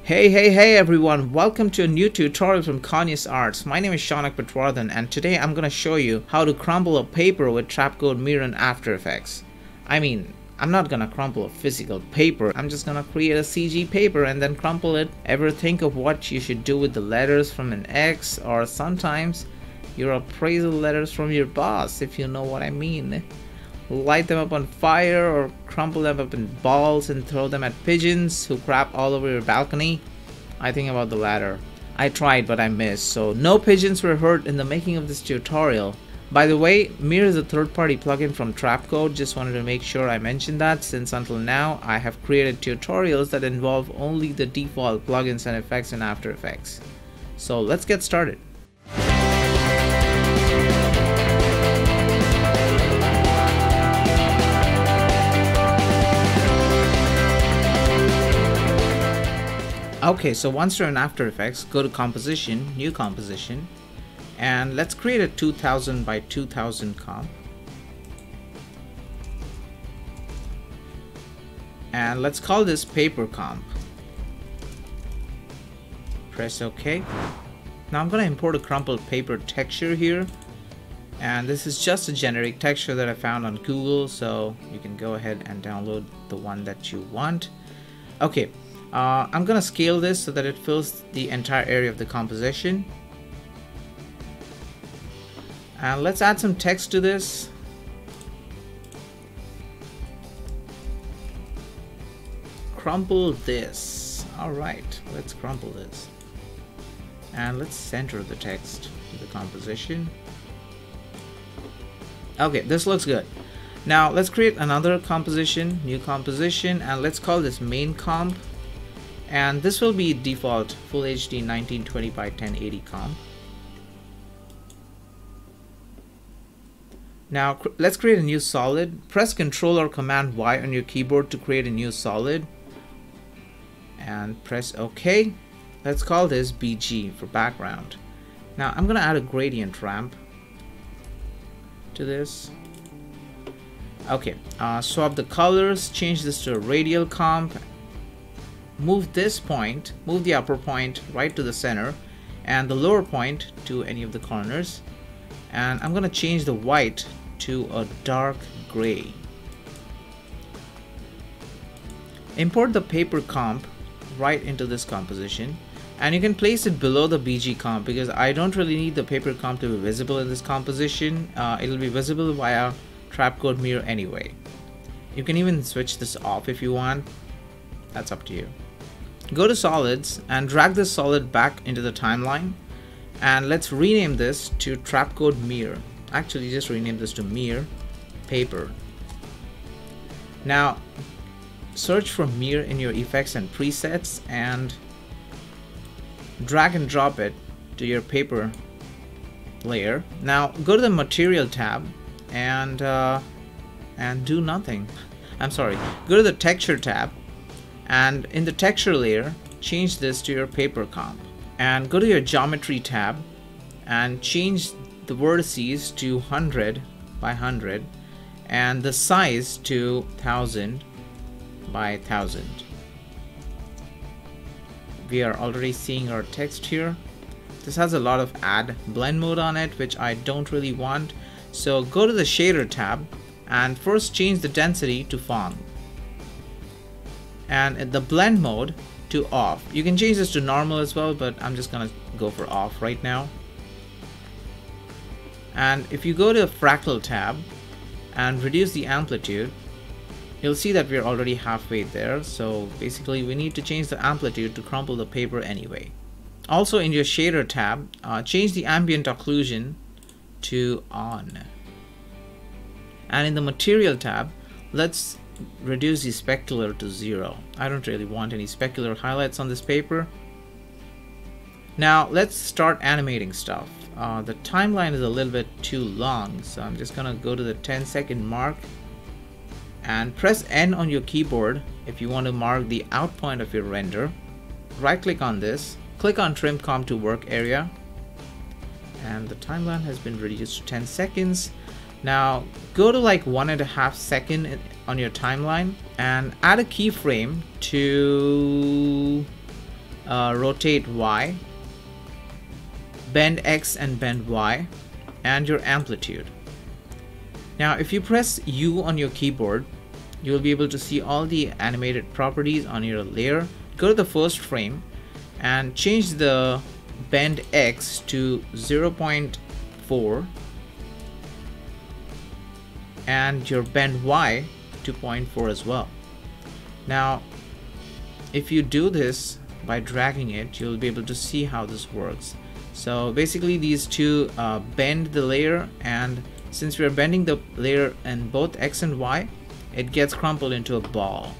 Hey everyone, welcome to a new tutorial from Kanye's Arts. My name is Shanak Patwardhan and today I'm gonna show you how to crumple a paper with Trapcode Mir in After Effects. I'm not gonna crumple a physical paper, I'm just gonna create a CG paper and then crumple it. Ever think of what you should do with the letters from an ex, or sometimes your appraisal letters from your boss, if you know what I mean? Light them up on fire or crumple them up in balls and throw them at pigeons who crap all over your balcony? I think about the latter. I tried but I missed, so no pigeons were hurt in the making of this tutorial. By the way, Mir is a third-party plugin from Trapcode. Just wanted to make sure I mentioned that, since until now I have created tutorials that involve only the default plugins and effects in After Effects. So let's get started. Okay, so once you're in After Effects, go to Composition, New Composition, and let's create a 2000 by 2000 comp. And let's call this Paper Comp. Press OK. Now I'm going to import a crumpled paper texture here. And this is just a generic texture that I found on Google, so you can go ahead and download the one that you want. Okay. I'm gonna scale this so that it fills the entire area of the composition. And let's add some text to this. Crumple this. Alright, let's crumple this. And let's center the text to the composition. Okay, this looks good. Now let's create another composition, new composition, and let's call this main comp. And this will be default Full HD 1920 by 1080 comp. Now let's create a new solid. Press Ctrl or Command Y on your keyboard to create a new solid. And press OK. Let's call this BG for background. Now I'm gonna add a gradient ramp to this. Okay, swap the colors, change this to a radial comp. Move this point, move the upper point right to the center and the lower point to any of the corners. And I'm going to change the white to a dark gray. Import the paper comp right into this composition, and you can place it below the BG comp because I don't really need the paper comp to be visible in this composition. It'll be visible via Trapcode Mir anyway. You can even switch this off if you want. That's up to you. Go to solids and drag this solid back into the timeline, and let's rename this to Trapcode Mir. Actually, just rename this to Mir Paper. Now search for Mir in your effects and presets and drag and drop it to your paper layer. Now go to the material tab and do nothing. I'm sorry, go to the texture tab, and in the texture layer change this to your paper comp, and go to your geometry tab and change the vertices to 100 by 100 and the size to 1000 by 1000. We are already seeing our text here. This has a lot of add blend mode on it, which I don't really want, so go to the shader tab and first change the density to font and the blend mode to off. You can change this to normal as well, but I'm just gonna go for off right now. And if you go to the fractal tab and reduce the amplitude, you'll see that we're already halfway there. So basically we need to change the amplitude to crumple the paper anyway. Also in your shader tab, change the ambient occlusion to on. And in the material tab, let's reduce the specular to 0. I don't really want any specular highlights on this paper. Now let's start animating stuff. The timeline is a little bit too long, so I'm just gonna go to the 10-second mark and press N on your keyboard if you want to mark the out point of your render. Right click on this, click on Trim Comp to Work Area, and the timeline has been reduced to 10 seconds. Now go to like 1.5 seconds on your timeline and add a keyframe to rotate Y, bend X and bend Y, and your amplitude. Now if you press U on your keyboard, you'll be able to see all the animated properties on your layer. Go to the first frame and change the bend X to 0.4 and your bend Y to 0.4 as well. Now if you do this by dragging it, you'll be able to see how this works. So basically these two bend the layer, and since we're bending the layer in both X and Y, it gets crumpled into a ball.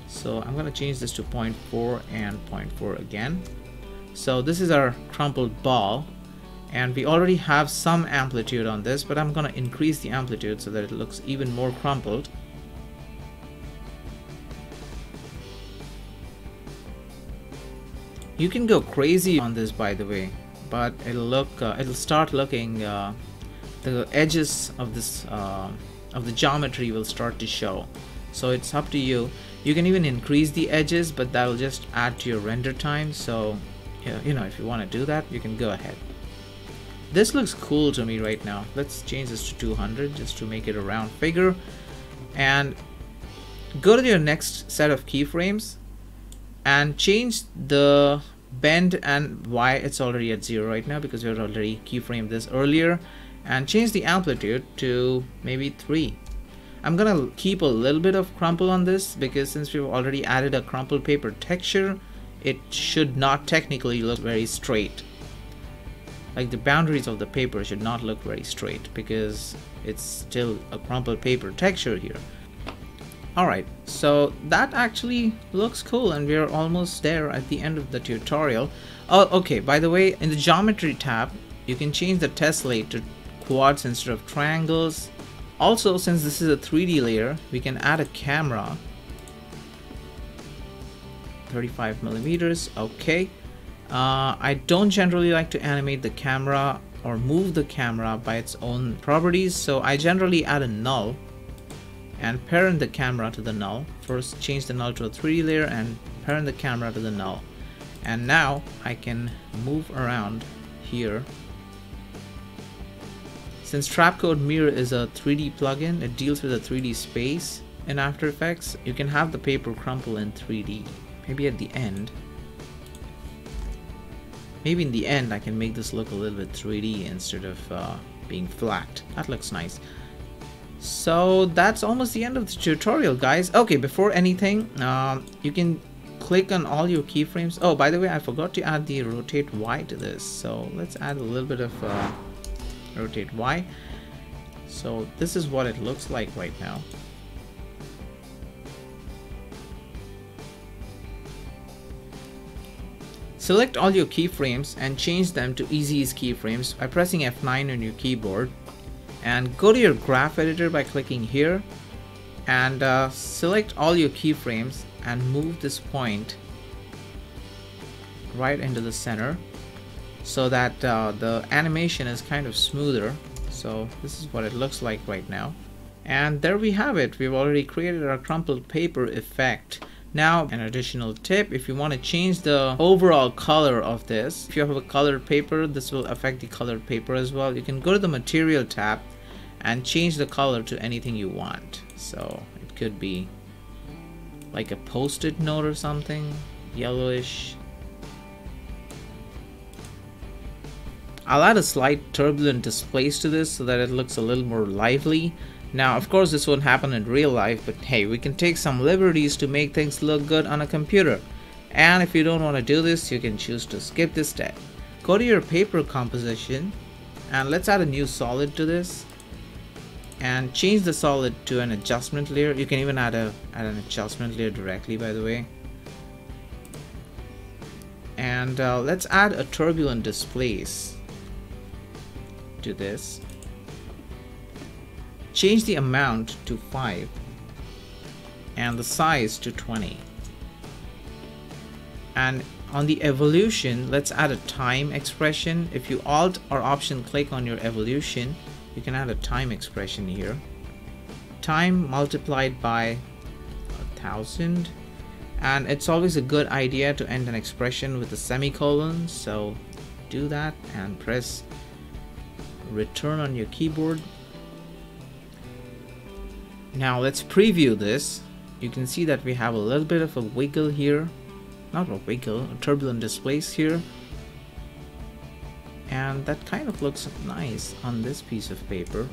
So I'm going to change this to 0.4 and 0.4 again. So this is our crumpled ball, and we already have some amplitude on this, but I'm going to increase the amplitude so that it looks even more crumpled. You can go crazy on this, by the way, but it'll start looking, the edges of this of the geometry will start to show. So it's up to you. You can even increase the edges, but that'll just add to your render time. So you know, if you want to do that, you can go ahead. This looks cool to me right now. Let's change this to 200 just to make it a round figure, and go to your next set of keyframes and change the bend and Y. It's already at 0 right now because we had already keyframed this earlier, and change the amplitude to maybe 3. I'm gonna keep a little bit of crumple on this because since we've already added a crumpled paper texture, it should not technically look very straight. Like the boundaries of the paper should not look very straight because it's still a crumpled paper texture here. Alright, so that actually looks cool, and we're almost there at the end of the tutorial. Oh, okay, by the way, in the geometry tab, you can change the tessellate to quads instead of triangles. Also, since this is a 3D layer, we can add a camera. 35 millimeters, okay. I don't generally like to animate the camera or move the camera by its own properties, so I generally add a null and parent the camera to the null. First change the null to a 3D layer and parent the camera to the null. And now I can move around here. Since Trapcode Mir is a 3D plugin, it deals with a 3D space in After Effects. You can have the paper crumple in 3D. Maybe at the end. Maybe in the end I can make this look a little bit 3D instead of being flat. That looks nice. So that's almost the end of the tutorial, guys. Okay, before anything, you can click on all your keyframes. Oh, by the way, I forgot to add the rotate Y to this. So let's add a little bit of rotate Y. So this is what it looks like right now. Select all your keyframes and change them to easy ease keyframes by pressing F9 on your keyboard, and go to your graph editor by clicking here and select all your keyframes and move this point right into the center so that the animation is kind of smoother. So this is what it looks like right now, and there we have it. We've already created our crumpled paper effect. Now, an additional tip, if you want to change the overall color of this, if you have a colored paper, this will affect the colored paper as well. You can go to the material tab and change the color to anything you want. So it could be like a post-it note or something, yellowish. I'll add a slight turbulent displace to this so that it looks a little more lively. Now, of course, this won't happen in real life, but hey, we can take some liberties to make things look good on a computer. And if you don't want to do this, you can choose to skip this step. Go to your paper composition and let's add a new solid to this and change the solid to an adjustment layer. You can even add an adjustment layer directly, by the way. And let's add a turbulent displace to this. Change the amount to 5 and the size to 20. And on the evolution, let's add a time expression. If you Alt or Option click on your evolution, you can add a time expression here. Time multiplied by 1000, And it's always a good idea to end an expression with a semicolon, so do that and press return on your keyboard. Now let's preview this. You can see that we have a little bit of a wiggle here, not a wiggle, a turbulent displace here, and that kind of looks nice on this piece of paper.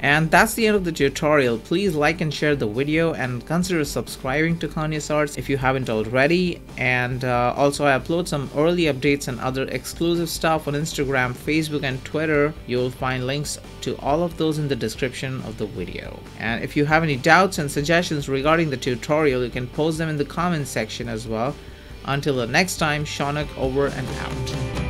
And that's the end of the tutorial. Please like and share the video and consider subscribing to Kanye's Arts if you haven't already. And also I upload some early updates and other exclusive stuff on Instagram, Facebook and Twitter. You'll find links to all of those in the description of the video. And if you have any doubts and suggestions regarding the tutorial, you can post them in the comments section as well. Until the next time, Shaunak over and out.